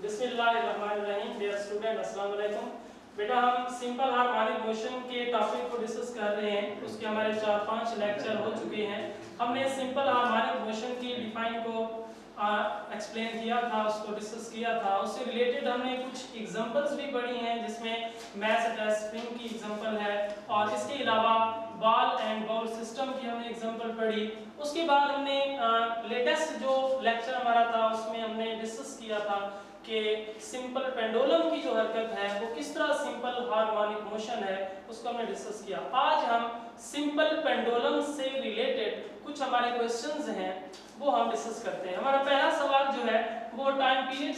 बिस्मिल्लाहिर्रहमानिर्रहीम। Dear student, अस्सलाम वालेकुम। बेटा, हम सिंपल हार्मोनिक मोशन के टॉपिक को डिस्कस कर रहे हैं। उसके हमारे 4-5 लेक्चर हो चुके हैं। हमने सिंपल हार्मोनिक मोशन की डिफाइन को एक्सप्लेन किया था, उसको डिस्कस किया था। उससे रिलेटेड हमने कुछ एग्जांपल्स भी पढ़ी हैं, जिसमें मैस अटैच स्प्रिंग की एग्जांपल है और इसके अलावा बॉल एंड बाउल सिस्टम की हमने एग्जांपल पढ़ी। उसके बाद हमने लेटेस्ट जो लेक्चर हमारा था उसमें हमने डिस्कस किया था कि सिंपल पेंडुलम की जो हरकत है वो किस तरह सिंपल हार्मोनिक मोशन है, उसको हमने डिस्कस किया। आज हम सिंपल पेंडुलम से रिलेटेड कुछ हमारे क्वेश्चंस हैं वो हम डिस्कस करते हैं। हमारा पहला सवाल जो है वो टाइम पीरियड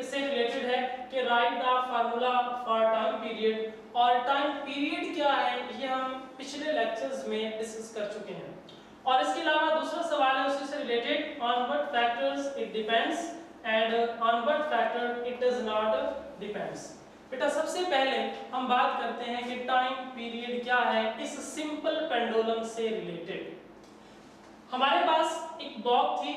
से रिलेटेड है कि right the formula for time period. और टाइम पीरियड क्या है ये हम पिछले लेक्चर्स में डिस्कस कर चुके हैं। और इसके अलावा दूसरा सवाल है उसी से related, on what factors it depends and on what factor it does not depends. बेटा, सबसे पहले हम बात करते हैं कि टाइम पीरियड क्या है इस सिंपल पेंडुलम से रिलेटेड। हमारे पास एक बॉब थी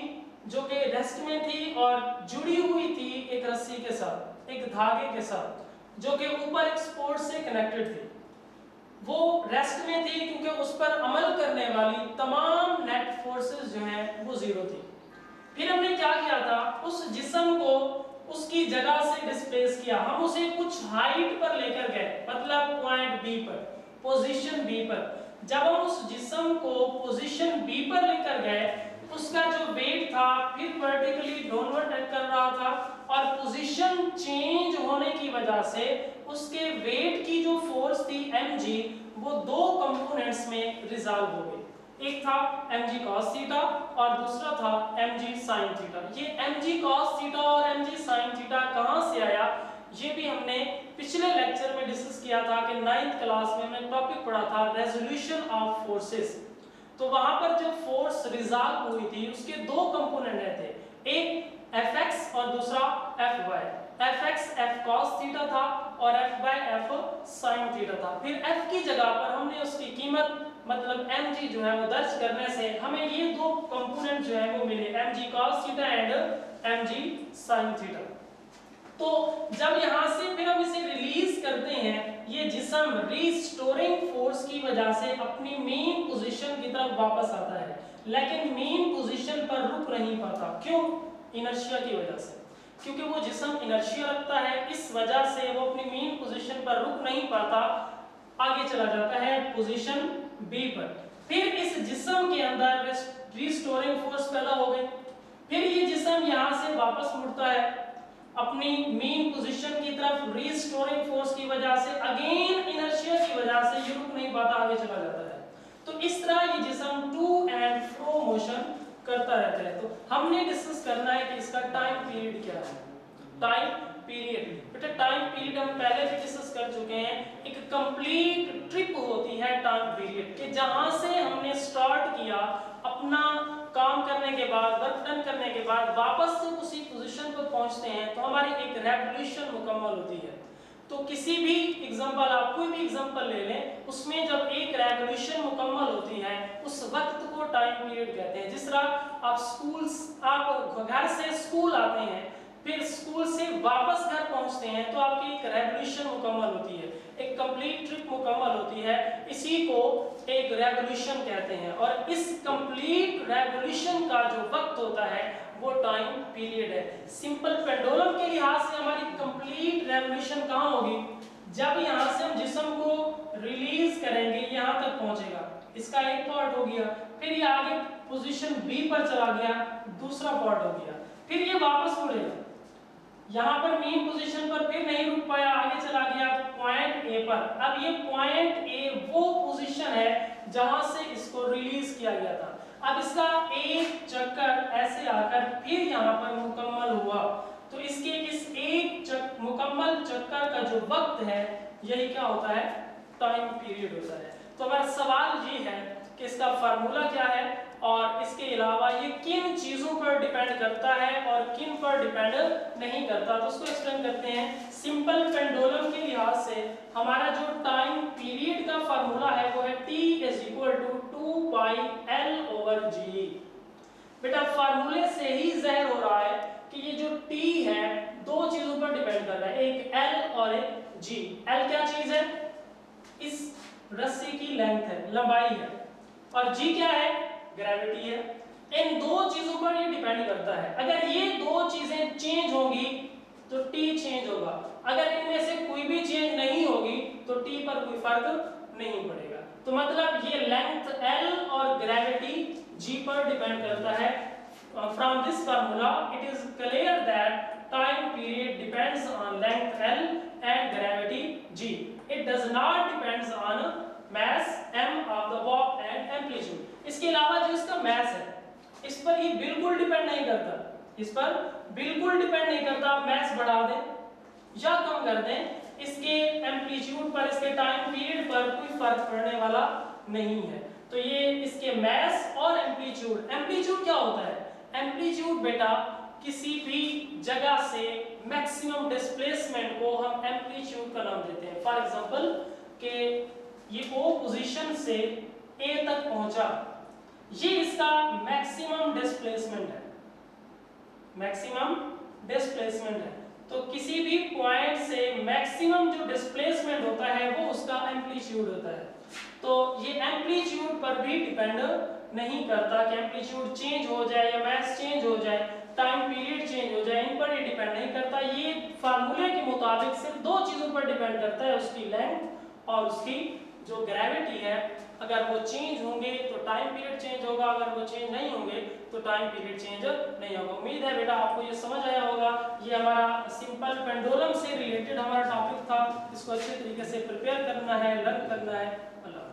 जो कि रेस्ट में थी और जुड़ी हुई थी एक रस्सी के साथ, एक धागे के साथ, जो कि ऊपर एक सपोर्ट से कनेक्टेड थी। वो रेस्ट में थी क्योंकि उस पर अमल करने वाली तमाम नेट फोर्सेस जो हैं वो जीरो थी। फिर हमने क्या किया था, उस जिस्म को उसकी जगह से डिस्प्लेस किया। हम उसे कुछ हाइट पर लेकर गए, मतलब पॉइंट बी पर, पोजीशन बी पर। जब हम उस जिस्म को पोजीशन बी पर लेकर गए, उसका जो वेट था फिर वर्टिकली डाउनवर्ड कर रहा था और पोजीशन चेंज होने की वजह से उसके वेट की जो फोर्स थी mg, वो दो कंपोनेंट्स में रिजॉल्व हो गई। एक था mg cos थीटा और दूसरा था mg sin थीटा। ये mg cos थीटा और mg sin थीटा कहां से आया ये भी हमने पिछले लेक्चर में डिस्कस किया था कि 9th क्लास में हमने टॉपिक पढ़ा था रेजोल्यूशन ऑफ फोर्सेस। तो वहां पर जो फोर्स रिजॉल्व हुई थी उसके दो कंपोनेंट थे, एक fx और दूसरा fy। fx f cos theta था और fy f sin थीटा था। फिर f की जगह पर हमने उसकी कीमत मतलब mg जो है वो दर्ज करने से हमें ये दो कंपोनेंट जो है वो मिले, mg cos theta and mg sin theta. तो जब यहां से फिर हम इसे रिलीज करते हैं, ये जिस्म रीस्टोरिंग फोर्स की वजह से अपनी मेन पोजीशन की तरफ वापस आता है, लेकिन मेन पोजीशन पर रुक नहीं पाता। क्यों? इनर्शिया की वजह से। क्योंकि वो जिस्म इनर्शिया रखता है, इस वजह से वो अपनी मेन पोजीशन पर रुक नहीं पाता, आगे चला जाता है पोजीशन बी पर। फिर इस जिस्म के अंदर रीस्टोरिंग फोर्स पैदा हो गई। फिर ये जिस्म यहां से वापस मुड़ता है अपनी मेन पोजीशन की तरफ, रीस्टोरिंग फोर्स की वजह से, अगेन इनर्शिया की वजह से ये रुक नहीं पाता, आगे चला जाता है। तो इस तरह ये जिस्म टू एंड फ्रो मोशन करता रहता है। तो हमने डिस्कस करना है कि इसका टाइम पीरियड क्या है। टाइम पीरियड, बेटा टाइम पीरियड हम पहले भी डिस्कस कर चुके हैं। एक कंप्लीट ट्रिप होती है टाइम पीरियड के, जहां से हमने स्टार्ट किया अपना काम करने के बाद, वर्क डन करने के बाद वापस से उसी पोजीशन पर पहुंचते हैं तो हमारी एक रेवोल्यूशन मुकम्मल होती है। तो किसी भी एग्जांपल, आप कोई भी एग्जांपल ले लें, उसमें जब एक रेवोल्यूशन मुकम्मल होती है उस वक्त को टाइम पीरियड कहते हैं। जिस तरह आप घर से स्कूल आते हैं, फिर स्कूल से वापस घर पहुंचते हैं तो आपकी एक रेवोल्यूशन मुकम्मल होती है, एक कंप्लीट ट्रिप मुकम्मल होती है। इसी को एक रेवोल्यूशन कहते हैं। और इस कंप्लीट रेवोल्यूशन का जो वक्त होता है वो टाइम पीरियड है। सिंपल पेंडुलम के लिहाज से हमारी कंप्लीट रेवोल्यूशन कहां होगी? जब यहां से हम जिस्म को रिलीज करेंगे, यहां तक पहुंचेगा, इसका एक पार्ट हो गया। फिर ये आगे पोजीशन बी पर चला गया, दूसरा पार्ट हो गया। फिर ये वापस मुड़ेगा, यहां पर मेन पोजीशन पर फिर नहीं रुक पाया, आगे चला गया पॉइंट ए पर। अब ये पॉइंट ए वो पोजीशन है जहां से इसको रिलीज किया गया था। अब इसका एक चक्कर ऐसे आकर फिर यहां पर मुकम्मल हुआ, तो इसके इस एक मुकम्मल चक्कर का जो वक्त है यही क्या होता है? टाइम पीरियड होता है। तो हमारा सवाल ये है कि इसका फार्मूला क्या है और इसके अलावा ये किन चीजों पर डिपेंड करता है और किन पर डिपेंड नहीं करता, तो उसको एक्सप्लेन करते हैं। सिंपल पेंडुलम के लिहाज से हमारा जो टाइम पीरियड का फार्मूला है वो है T = 2 पाई L/G। बेटा फार्मूले से ही ज़ाहिर हो रहा है कि ये जो T है दो चीजों पर डिपेंड कर रहा है, एक L और एक G। L क्या चीज है? इस रस्सी की लेंथ है, लंबाई है, और G क्या है? ग्रेविटी है। इन दो चीजों पर ये डिपेंड करता है। अगर ये दो चीजें चेंज होंगी तो T चेंज होगा, अगर इनमें से कोई भी चेंज नहीं होगी तो T पर कोई फर्क नहीं पड़ेगा। तो मतलब ये लेंथ L और ग्रेविटी G पर डिपेंड करता है। From this formula it is clear that time period depends on length L and gravity G. It does not depends on mass m of the ball and amplitude. इसके अलावा जो इसका mass है इस पर ये बिल्कुल डिपेंड नहीं करता, इस पर बिल्कुल डिपेंड नहीं करता। mass बढ़ा दें या कम कर दें, इसके एम्पलीट्यूड पर, इसके टाइम पीरियड पर कोई फर्क पड़ने वाला नहीं है। तो ये इसके mass और एम्पलीट्यूड, एम्पलीट्यूड क्या होता है? एम्पलीट्यूड बेटा किसी भी जगह से मैक्सिमम डिस्प्लेसमेंट को हम एम्पलीट्यूड का नाम देते हैं। फॉर एग्जांपल कि ये O पोजीशन से A तक पहुंचा, ये इसका मैक्सिमम डिस्प्लेसमेंट है, मैक्सिमम डिस्प्लेसमेंट है। तो किसी भी पॉइंट से मैक्सिमम जो डिस्प्लेसमेंट होता है वो उसका एम्पलीट्यूड होता है। तो ये एम्पलीट्यूड पर भी डिपेंड नहीं करता कि एम्पलीट्यूड चेंज हो जाए या मैस चेंज हो जाए, टाइम पीरियड चेंज हो जाए, इन पर ये डिपेंड नहीं करता। ये फार्मूले के मुताबिक सिर्फ दो चीजों पर डिपेंड करता है, उसकी लेंथ और उसकी जो ग्रेविटी है। अगर वो चेंज होंगे तो टाइम पीरियड चेंज होगा, अगर वो चेंज नहीं होंगे तो टाइम पीरियड चेंज नहीं होगा। उम्मीद है बेटा आपको ये समझ आया होगा। ये हमारा सिंपल पेंडुलम से रिलेटेड हमारा टॉपिक था, इसको अच्छे तरीके से प्रिपेयर करना है, लर्न करना है। अल्लाह।